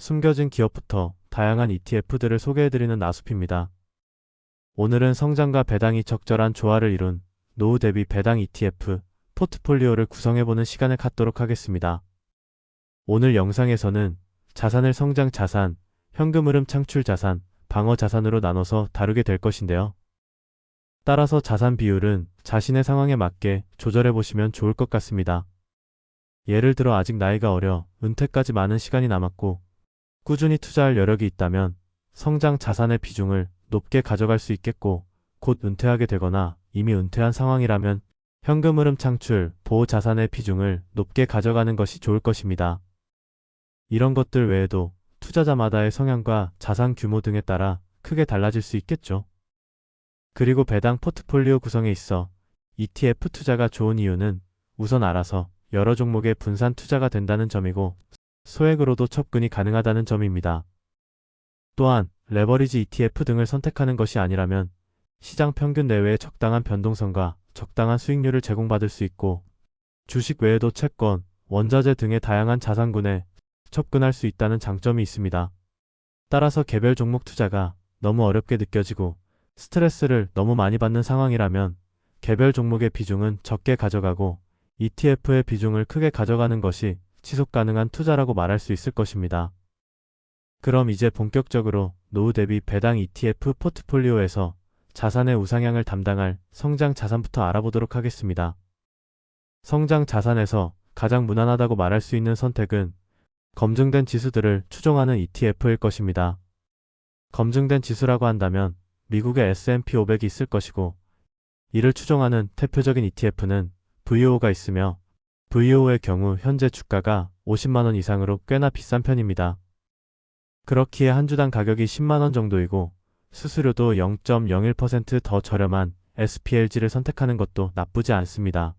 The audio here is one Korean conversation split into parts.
숨겨진 기업부터 다양한 ETF들을 소개해드리는 나숲입니다. 오늘은 성장과 배당이 적절한 조화를 이룬 노후 대비 배당 ETF 포트폴리오를 구성해보는 시간을 갖도록 하겠습니다. 오늘 영상에서는 자산을 성장 자산, 현금 흐름 창출 자산, 방어 자산으로 나눠서 다루게 될 것인데요. 따라서 자산 비율은 자신의 상황에 맞게 조절해보시면 좋을 것 같습니다. 예를 들어 아직 나이가 어려 은퇴까지 많은 시간이 남았고 꾸준히 투자할 여력이 있다면 성장 자산의 비중을 높게 가져갈 수 있겠고, 곧 은퇴하게 되거나 이미 은퇴한 상황이라면 현금 흐름 창출, 보호 자산의 비중을 높게 가져가는 것이 좋을 것입니다. 이런 것들 외에도 투자자마다의 성향과 자산 규모 등에 따라 크게 달라질 수 있겠죠. 그리고 배당 포트폴리오 구성에 있어 ETF 투자가 좋은 이유는 우선 알아서 여러 종목의 분산 투자가 된다는 점이고, 소액으로도 접근이 가능하다는 점입니다. 또한 레버리지 ETF 등을 선택하는 것이 아니라면 시장 평균 내외의 적당한 변동성과 적당한 수익률을 제공받을 수 있고, 주식 외에도 채권, 원자재 등의 다양한 자산군에 접근할 수 있다는 장점이 있습니다. 따라서 개별 종목 투자가 너무 어렵게 느껴지고 스트레스를 너무 많이 받는 상황이라면 개별 종목의 비중은 적게 가져가고 ETF의 비중을 크게 가져가는 것이 지속 가능한 투자라고 말할 수 있을 것입니다. 그럼 이제 본격적으로 노후 대비 배당 ETF 포트폴리오에서 자산의 우상향을 담당할 성장 자산부터 알아보도록 하겠습니다. 성장 자산에서 가장 무난하다고 말할 수 있는 선택은 검증된 지수들을 추종하는 ETF일 것입니다. 검증된 지수라고 한다면 미국의 S&P 500이 있을 것이고, 이를 추종하는 대표적인 ETF는 VOO가 있으며, VOO의 경우 현재 주가가 50만원 이상으로 꽤나 비싼 편입니다. 그렇기에 한 주당 가격이 10만원 정도이고 수수료도 0.01% 더 저렴한 SPLG를 선택하는 것도 나쁘지 않습니다.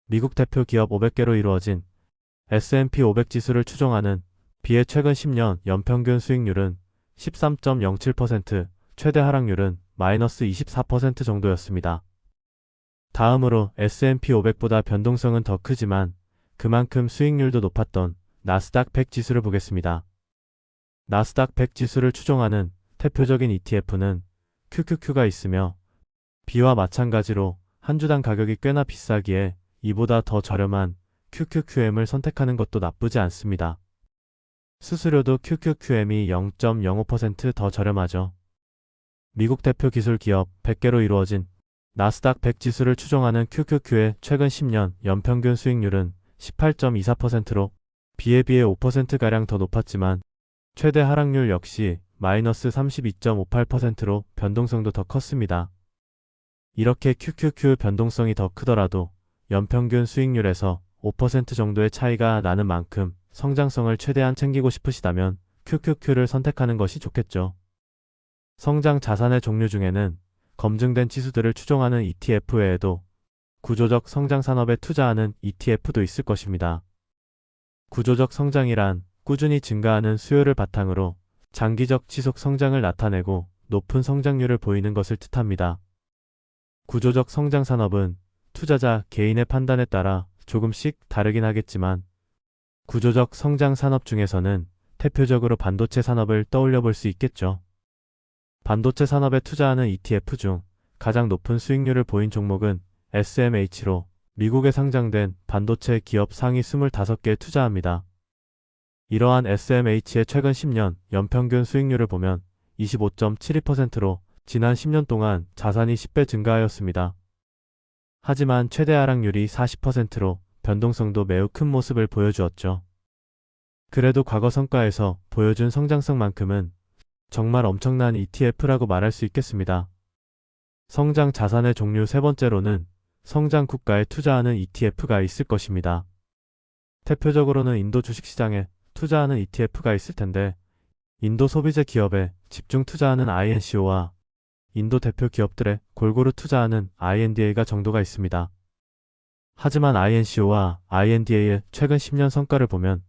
미국 대표 기업 500개로 이루어진 S&P 500 지수를 추종하는 비의 최근 10년 연평균 수익률은 13.07%, 최대 하락률은 마이너스 24% 정도였습니다. 다음으로 S&P 500보다 변동성은 더 크지만 그만큼 수익률도 높았던 나스닥 100 지수를 보겠습니다. 나스닥 100 지수를 추종하는 대표적인 ETF는 QQQ가 있으며, B와 마찬가지로 한 주당 가격이 꽤나 비싸기에 이보다 더 저렴한 QQQM을 선택하는 것도 나쁘지 않습니다. 수수료도 QQQM이 0.05% 더 저렴하죠. 미국 대표 기술 기업 100개로 이루어진 나스닥 100 지수를 추종하는 QQQ의 최근 10년 연평균 수익률은 18.24%로 B에 비해 5%가량 더 높았지만 최대 하락률 역시 마이너스 32.58%로 변동성도 더 컸습니다. 이렇게 QQQ 변동성이 더 크더라도 연평균 수익률에서 5% 정도의 차이가 나는 만큼 성장성을 최대한 챙기고 싶으시다면 QQQ를 선택하는 것이 좋겠죠. 성장 자산의 종류 중에는 검증된 지수들을 추종하는 ETF 외에도 구조적 성장 산업에 투자하는 ETF도 있을 것입니다. 구조적 성장이란 꾸준히 증가하는 수요를 바탕으로 장기적 지속 성장을 나타내고 높은 성장률을 보이는 것을 뜻합니다. 구조적 성장 산업은 투자자 개인의 판단에 따라 조금씩 다르긴 하겠지만, 구조적 성장 산업 중에서는 대표적으로 반도체 산업을 떠올려 볼 수 있겠죠. 반도체 산업에 투자하는 ETF 중 가장 높은 수익률을 보인 종목은 SMH로 미국에 상장된 반도체 기업 상위 25개에 투자합니다. 이러한 SMH의 최근 10년 연평균 수익률을 보면 25.72%로 지난 10년 동안 자산이 10배 증가하였습니다. 하지만 최대 하락률이 40%로 변동성도 매우 큰 모습을 보여주었죠. 그래도 과거 성과에서 보여준 성장성만큼은 정말 엄청난 ETF라고 말할 수 있겠습니다. 성장 자산의 종류 세 번째로는 성장 국가에 투자하는 ETF가 있을 것입니다. 대표적으로는 인도 주식시장에 투자하는 ETF가 있을 텐데, 인도 소비재 기업에 집중 투자하는 INCO와 인도 대표 기업들에 골고루 투자하는 INDA가 정도가 있습니다. 하지만 INCO와 INDA의 최근 10년 성과를 보면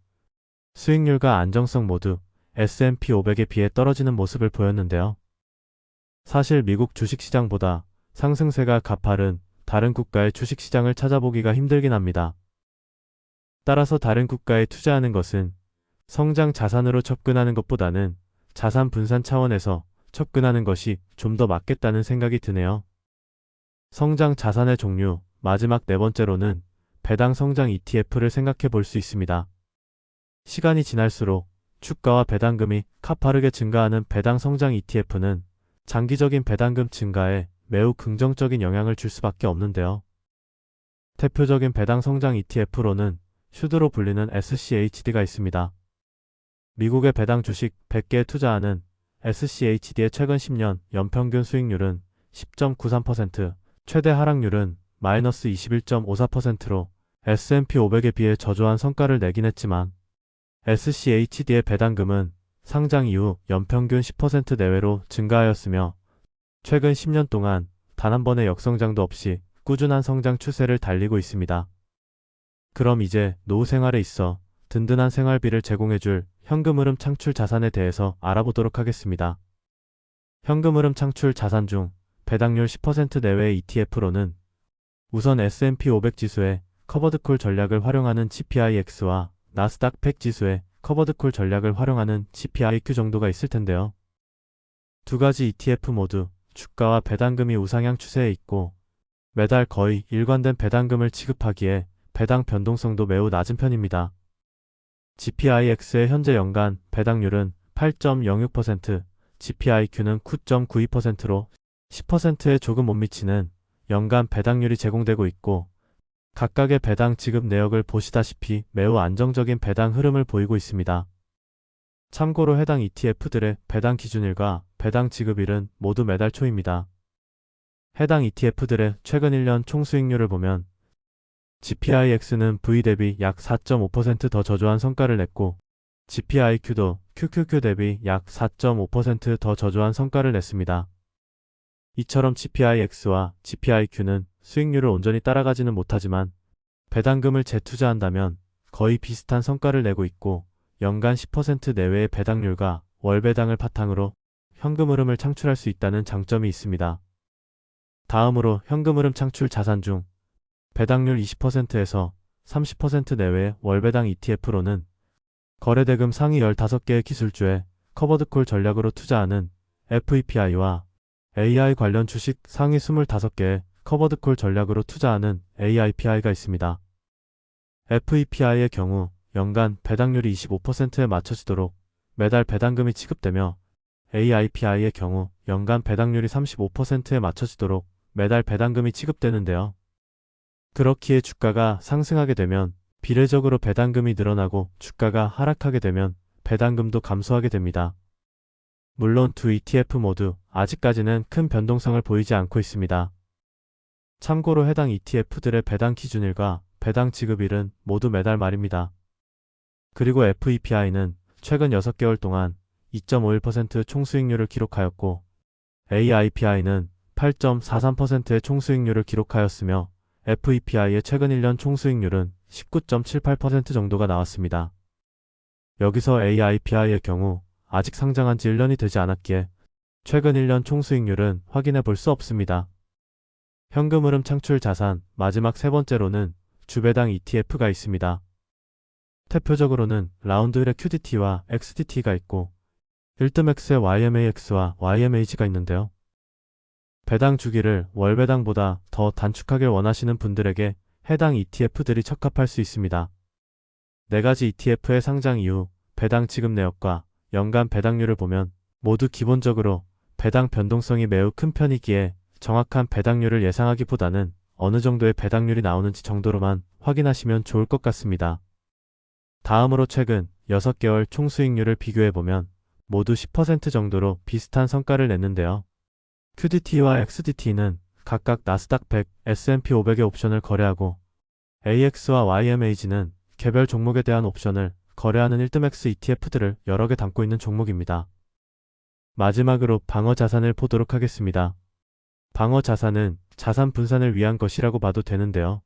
수익률과 안정성 모두 S&P 500에 비해 떨어지는 모습을 보였는데요. 사실 미국 주식시장보다 상승세가 가파른 다른 국가의 주식시장을 찾아보기가 힘들긴 합니다. 따라서 다른 국가에 투자하는 것은 성장 자산으로 접근하는 것보다는 자산 분산 차원에서 접근하는 것이 좀 더 맞겠다는 생각이 드네요. 성장 자산의 종류, 마지막 네 번째로는 배당 성장 ETF를 생각해 볼 수 있습니다. 시간이 지날수록 주가와 배당금이 가파르게 증가하는 배당 성장 ETF는 장기적인 배당금 증가에 매우 긍정적인 영향을 줄 수밖에 없는데요. 대표적인 배당 성장 ETF로는 슈드로 불리는 SCHD가 있습니다. 미국의 배당 주식 100개에 투자하는 SCHD의 최근 10년 연평균 수익률은 10.93%, 최대 하락률은 마이너스 21.54%로 S&P 500에 비해 저조한 성과를 내긴 했지만 SCHD의 배당금은 상장 이후 연평균 10% 내외로 증가하였으며 최근 10년 동안 단 한 번의 역성장도 없이 꾸준한 성장 추세를 달리고 있습니다. 그럼 이제 노후 생활에 있어 든든한 생활비를 제공해줄 현금흐름 창출 자산에 대해서 알아보도록 하겠습니다. 현금흐름 창출 자산 중 배당률 10% 내외의 ETF로는 우선 S&P 500 지수의 커버드콜 전략을 활용하는 GPIX와 나스닥 100 지수의 커버드콜 전략을 활용하는 GPIQ 정도가 있을 텐데요. 두 가지 ETF 모두 주가와 배당금이 우상향 추세에 있고 매달 거의 일관된 배당금을 지급하기에 배당 변동성도 매우 낮은 편입니다. GPIX의 현재 연간 배당률은 8.06%, GPIQ는 9.92%로 10%에 조금 못 미치는 연간 배당률이 제공되고 있고 각각의 배당 지급 내역을 보시다시피 매우 안정적인 배당 흐름을 보이고 있습니다. 참고로 해당 ETF들의 배당 기준일과 배당 지급일은 모두 매달 초입니다. 해당 ETF들의 최근 1년 총수익률을 보면 GPIX는 V 대비 약 4.5% 더 저조한 성과를 냈고 GPIQ도 QQQ 대비 약 4.5% 더 저조한 성과를 냈습니다. 이처럼 GPIX와 GPIQ는 수익률을 온전히 따라가지는 못하지만 배당금을 재투자한다면 거의 비슷한 성과를 내고 있고 연간 10% 내외의 배당률과 월배당을 바탕으로 현금 흐름을 창출할 수 있다는 장점이 있습니다. 다음으로 현금 흐름 창출 자산 중 배당률 20%에서 30% 내외의 월배당 ETF로는 거래대금 상위 15개의 기술주에 커버드콜 전략으로 투자하는 FEPI와 AI 관련 주식 상위 25개의 커버드콜 전략으로 투자하는 AIPI가 있습니다. FEPI의 경우 연간 배당률이 25%에 맞춰지도록 매달 배당금이 지급되며 AIPI의 경우 연간 배당률이 35%에 맞춰지도록 매달 배당금이 지급되는데요. 그렇기에 주가가 상승하게 되면 비례적으로 배당금이 늘어나고 주가가 하락하게 되면 배당금도 감소하게 됩니다. 물론 두 ETF 모두 아직까지는 큰 변동성을 보이지 않고 있습니다. 참고로 해당 ETF들의 배당 기준일과 배당 지급일은 모두 매달 말입니다. 그리고 FEPI는 최근 6개월 동안 2.51% 총수익률을 기록하였고 AIPI는 8.43%의 총수익률을 기록하였으며 FEPI의 최근 1년 총수익률은 19.78% 정도가 나왔습니다. 여기서 AIPI의 경우 아직 상장한 지 1년이 되지 않았기에 최근 1년 총수익률은 확인해 볼 수 없습니다. 현금 흐름 창출 자산 마지막 세 번째로는 주배당 ETF가 있습니다. 대표적으로는 라운드힐의 QDT와 XDT가 있고 일트맥스의 YMAX와 YMAG가 있는데요. 배당 주기를 월배당보다 더 단축하길 원하시는 분들에게 해당 ETF들이 적합할 수 있습니다. 네 가지 ETF의 상장 이후 배당 지급 내역과 연간 배당률을 보면 모두 기본적으로 배당 변동성이 매우 큰 편이기에 정확한 배당률을 예상하기보다는 어느 정도의 배당률이 나오는지 정도로만 확인하시면 좋을 것 같습니다. 다음으로 최근 6개월 총수익률을 비교해보면 모두 10% 정도로 비슷한 성과를 냈는데요. QDT와 XDT는 각각 나스닥 100, S&P 500의 옵션을 거래하고 AX와 YMAG는 개별 종목에 대한 옵션을 거래하는 일트맥스 ETF들을 여러 개 담고 있는 종목입니다. 마지막으로 방어 자산을 보도록 하겠습니다. 방어 자산은 자산 분산을 위한 것이라고 봐도 되는데요.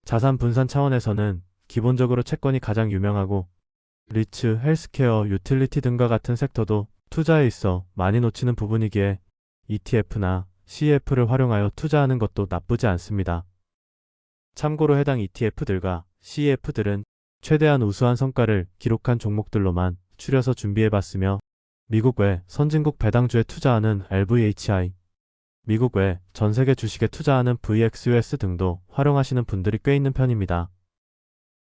자산 분산 차원에서는 기본적으로 채권이 가장 유명하고 리츠, 헬스케어, 유틸리티 등과 같은 섹터도 투자에 있어 많이 놓치는 부분이기에 ETF나 CEF를 활용하여 투자하는 것도 나쁘지 않습니다. 참고로 해당 ETF들과 CEF들은 최대한 우수한 성과를 기록한 종목들로만 추려서 준비해봤으며 미국 외 선진국 배당주에 투자하는 LVHI, 미국 외 전세계 주식에 투자하는 VXUS 등도 활용하시는 분들이 꽤 있는 편입니다.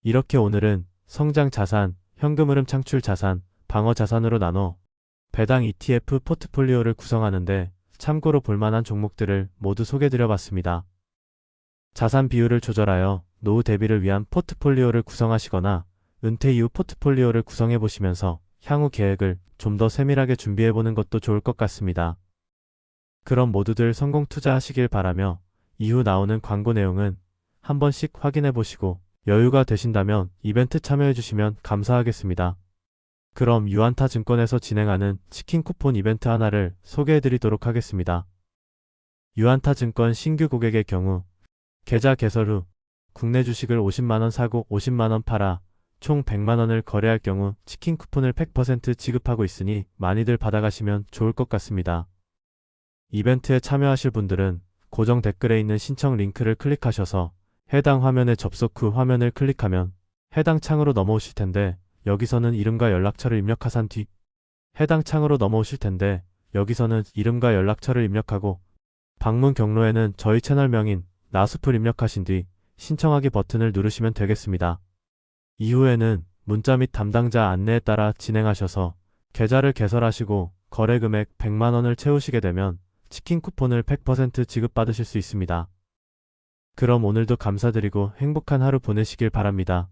이렇게 오늘은 성장 자산, 현금 흐름 창출 자산, 방어 자산으로 나눠 배당 ETF 포트폴리오를 구성하는데 참고로 볼만한 종목들을 모두 소개드려봤습니다. 자산 비율을 조절하여 노후 대비를 위한 포트폴리오를 구성하시거나 은퇴 이후 포트폴리오를 구성해보시면서 향후 계획을 좀 더 세밀하게 준비해보는 것도 좋을 것 같습니다. 그럼 모두들 성공 투자하시길 바라며 이후 나오는 광고 내용은 한 번씩 확인해보시고 여유가 되신다면 이벤트 참여해주시면 감사하겠습니다. 그럼 유안타증권에서 진행하는 치킨 쿠폰 이벤트 하나를 소개해드리도록 하겠습니다. 유안타증권 신규 고객의 경우 계좌 개설 후 국내 주식을 50만원 사고 50만원 팔아 총 100만원을 거래할 경우 치킨 쿠폰을 100% 지급하고 있으니 많이들 받아가시면 좋을 것 같습니다. 이벤트에 참여하실 분들은 고정 댓글에 있는 신청 링크를 클릭하셔서 해당 화면에 접속 후 화면을 클릭하면 해당 창으로 넘어오실 텐데 여기서는 이름과 연락처를 입력하신 뒤 해당 창으로 넘어오실 텐데 여기서는 이름과 연락처를 입력하고 방문 경로에는 저희 채널명인 나수풀 입력하신 뒤 신청하기 버튼을 누르시면 되겠습니다. 이후에는 문자 및 담당자 안내에 따라 진행하셔서 계좌를 개설하시고 거래 금액 100만원을 채우시게 되면 치킨 쿠폰을 100% 지급받으실 수 있습니다. 그럼 오늘도 감사드리고 행복한 하루 보내시길 바랍니다.